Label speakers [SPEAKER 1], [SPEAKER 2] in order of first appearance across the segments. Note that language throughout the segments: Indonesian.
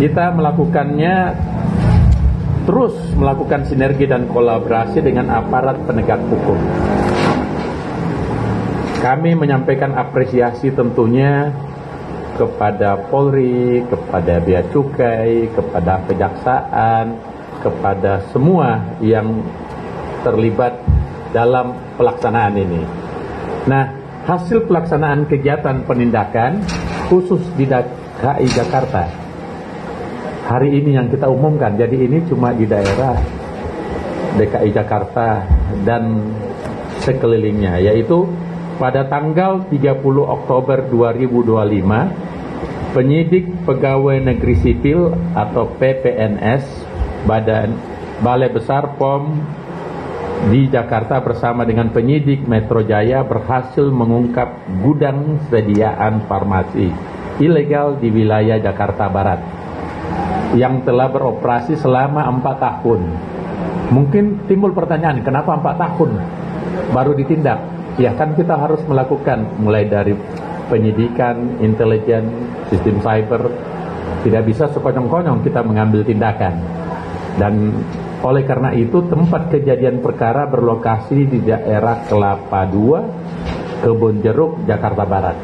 [SPEAKER 1] Kita melakukannya terus melakukan sinergi dan kolaborasi dengan aparat penegak hukum. Kami menyampaikan apresiasi tentunya kepada Polri, kepada Bea Cukai, kepada Kejaksaan, kepada semua yang terlibat dalam pelaksanaan ini. Nah, hasil pelaksanaan kegiatan penindakan khusus di DKI Jakarta hari ini yang kita umumkan, jadi ini cuma di daerah DKI Jakarta dan sekelilingnya, yaitu pada tanggal 30 Oktober 2025, penyidik pegawai negeri sipil atau PPNS Balai Besar POM di Jakarta bersama dengan penyidik Metro Jaya berhasil mengungkap gudang sediaan farmasi ilegal di wilayah Jakarta Barat yang telah beroperasi selama 4 tahun. Mungkin timbul pertanyaan, kenapa 4 tahun baru ditindak? Ya kan kita harus melakukan mulai dari penyidikan, intelijen, sistem cyber. Tidak bisa sekonyong-konyong kita mengambil tindakan. Dan oleh karena itu tempat kejadian perkara berlokasi di daerah Kelapa II, Kebonjeruk, Jakarta Barat.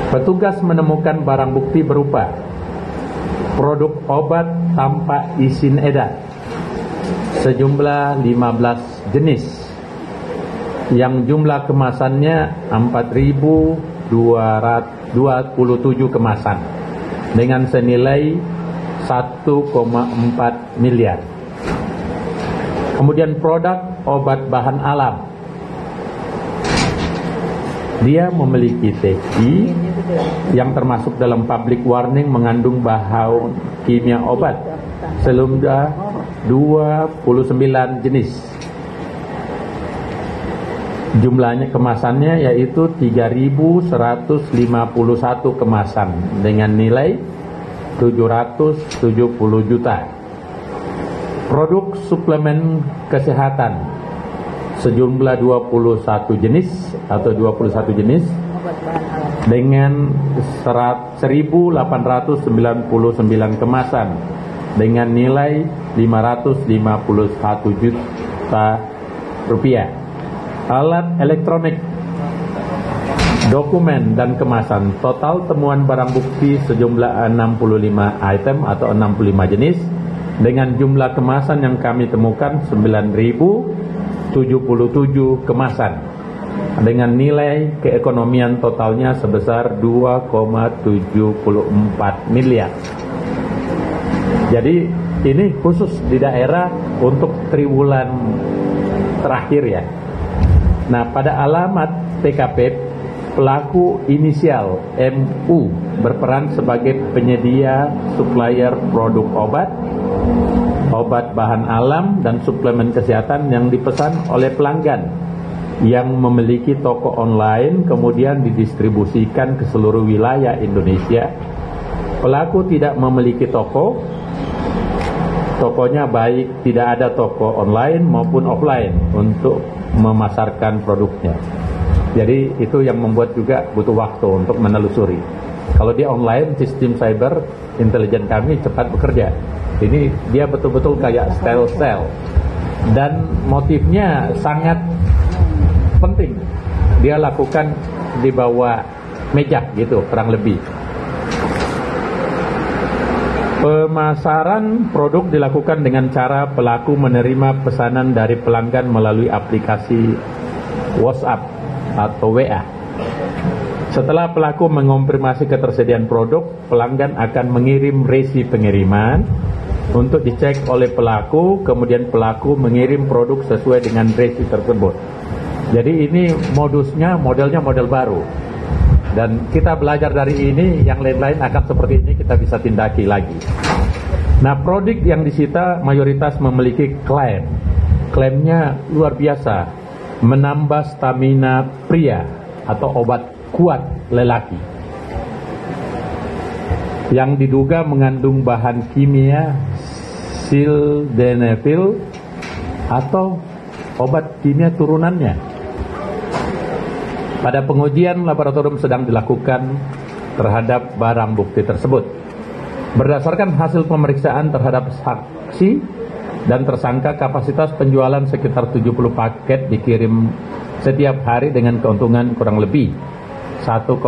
[SPEAKER 1] Petugas menemukan barang bukti berupa produk obat tanpa izin edar sejumlah 15 jenis yang jumlah kemasannya 4.227 kemasan dengan senilai 1,4 miliar. Kemudian produk obat bahan alam, dia memiliki TI yang termasuk dalam public warning mengandung bahan kimia obat sejumlah 29 jenis. Jumlahnya kemasannya yaitu 3.151 kemasan dengan nilai 770 juta. Produk suplemen kesehatan sejumlah 21 jenis atau 21 jenis dengan 1.899 kemasan dengan nilai 551 juta rupiah. Alat elektronik, dokumen dan kemasan, total temuan barang bukti sejumlah 65 item atau 65 jenis dengan jumlah kemasan yang kami temukan 9.077 kemasan dengan nilai keekonomian totalnya sebesar 2,74 miliar. Jadi ini khusus di daerah untuk triwulan terakhir ya. Nah, pada alamat TKP, pelaku inisial MU berperan sebagai penyedia supplier produk obat bahan alam dan suplemen kesehatan yang dipesan oleh pelanggan yang memiliki toko online kemudian didistribusikan ke seluruh wilayah Indonesia. Pelaku tidak memiliki tokonya baik tidak ada toko online maupun offline untuk memasarkan produknya. Jadi itu yang membuat juga butuh waktu untuk menelusuri. Kalau dia online, sistem cyber intelijen kami cepat bekerja. Ini dia betul-betul kayak stealth dan motifnya sangat penting. Dia lakukan di bawah meja gitu, kurang lebih. Pemasaran produk dilakukan dengan cara pelaku menerima pesanan dari pelanggan melalui aplikasi WhatsApp atau WA. Setelah pelaku mengonfirmasi ketersediaan produk, pelanggan akan mengirim resi pengiriman untuk dicek oleh pelaku, kemudian pelaku mengirim produk sesuai dengan resi tersebut. Jadi ini modelnya model baru. Dan kita belajar dari ini, yang lain-lain akan seperti ini kita bisa tindaki lagi. Nah, produk yang disita mayoritas memiliki klaim. Klaimnya luar biasa, menambah stamina pria atau obat kuat lelaki. Yang diduga mengandung bahan kimia sildenafil atau obat kimia turunannya. Pada pengujian laboratorium sedang dilakukan terhadap barang bukti tersebut. Berdasarkan hasil pemeriksaan terhadap saksi dan tersangka, kapasitas penjualan sekitar 70 paket dikirim setiap hari dengan keuntungan kurang lebih 1,1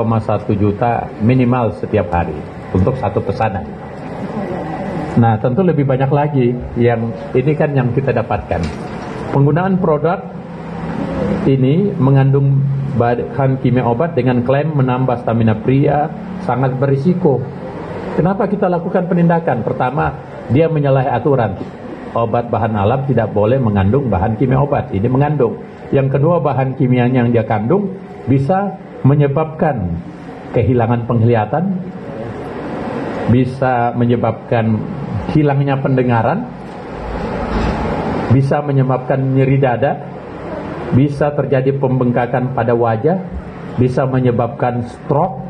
[SPEAKER 1] juta minimal setiap hari untuk satu pesanan. Nah, tentu lebih banyak lagi yang ini kan yang kita dapatkan. Penggunaan produk ini mengandung bahan kimia obat dengan klaim menambah stamina pria sangat berisiko. Kenapa kita lakukan penindakan? Pertama, dia menyalahi aturan. Obat bahan alam tidak boleh mengandung bahan kimia obat. Ini mengandung. Yang kedua, bahan kimia yang dia kandung bisa menyebabkan kehilangan penglihatan, bisa menyebabkan hilangnya pendengaran, bisa menyebabkan nyeri dada, bisa terjadi pembengkakan pada wajah, bisa menyebabkan stroke,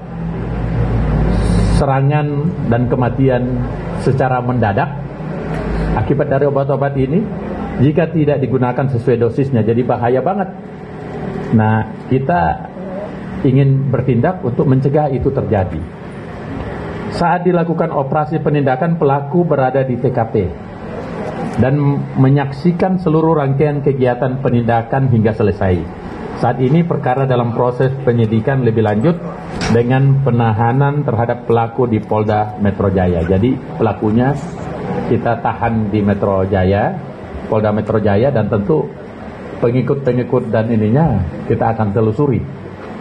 [SPEAKER 1] serangan dan kematian secara mendadak akibat dari obat-obat ini jika tidak digunakan sesuai dosisnya. Jadi bahaya banget. Nah, kita ingin bertindak untuk mencegah itu terjadi. Saat dilakukan operasi penindakan, pelaku berada di TKP dan menyaksikan seluruh rangkaian kegiatan penindakan hingga selesai. Saat ini perkara dalam proses penyidikan lebih lanjut dengan penahanan terhadap pelaku di Polda Metro Jaya. Jadi pelakunya kita tahan di Metro Jaya, Polda Metro Jaya, dan tentu pengikut-pengikut dan ininya kita akan telusuri,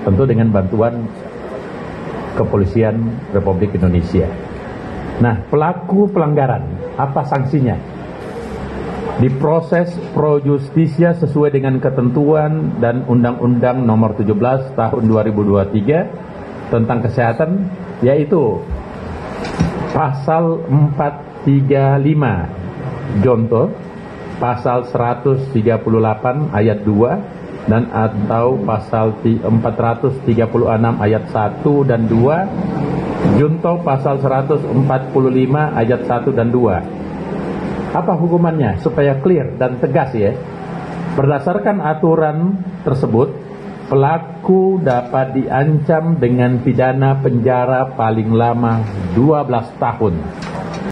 [SPEAKER 1] tentu dengan bantuan Kepolisian Republik Indonesia. Nah, pelaku pelanggaran, apa sanksinya? Diproses pro justisia sesuai dengan ketentuan dan Undang-Undang Nomor 17 Tahun 2023 tentang kesehatan, yaitu Pasal 435 Jonto, Pasal 138 Ayat 2, dan atau pasal 436 ayat 1 dan 2, Junto pasal 145 ayat 1 dan 2. Apa hukumannya? Supaya clear dan tegas ya. Berdasarkan aturan tersebut, pelaku dapat diancam dengan pidana penjara paling lama 12 tahun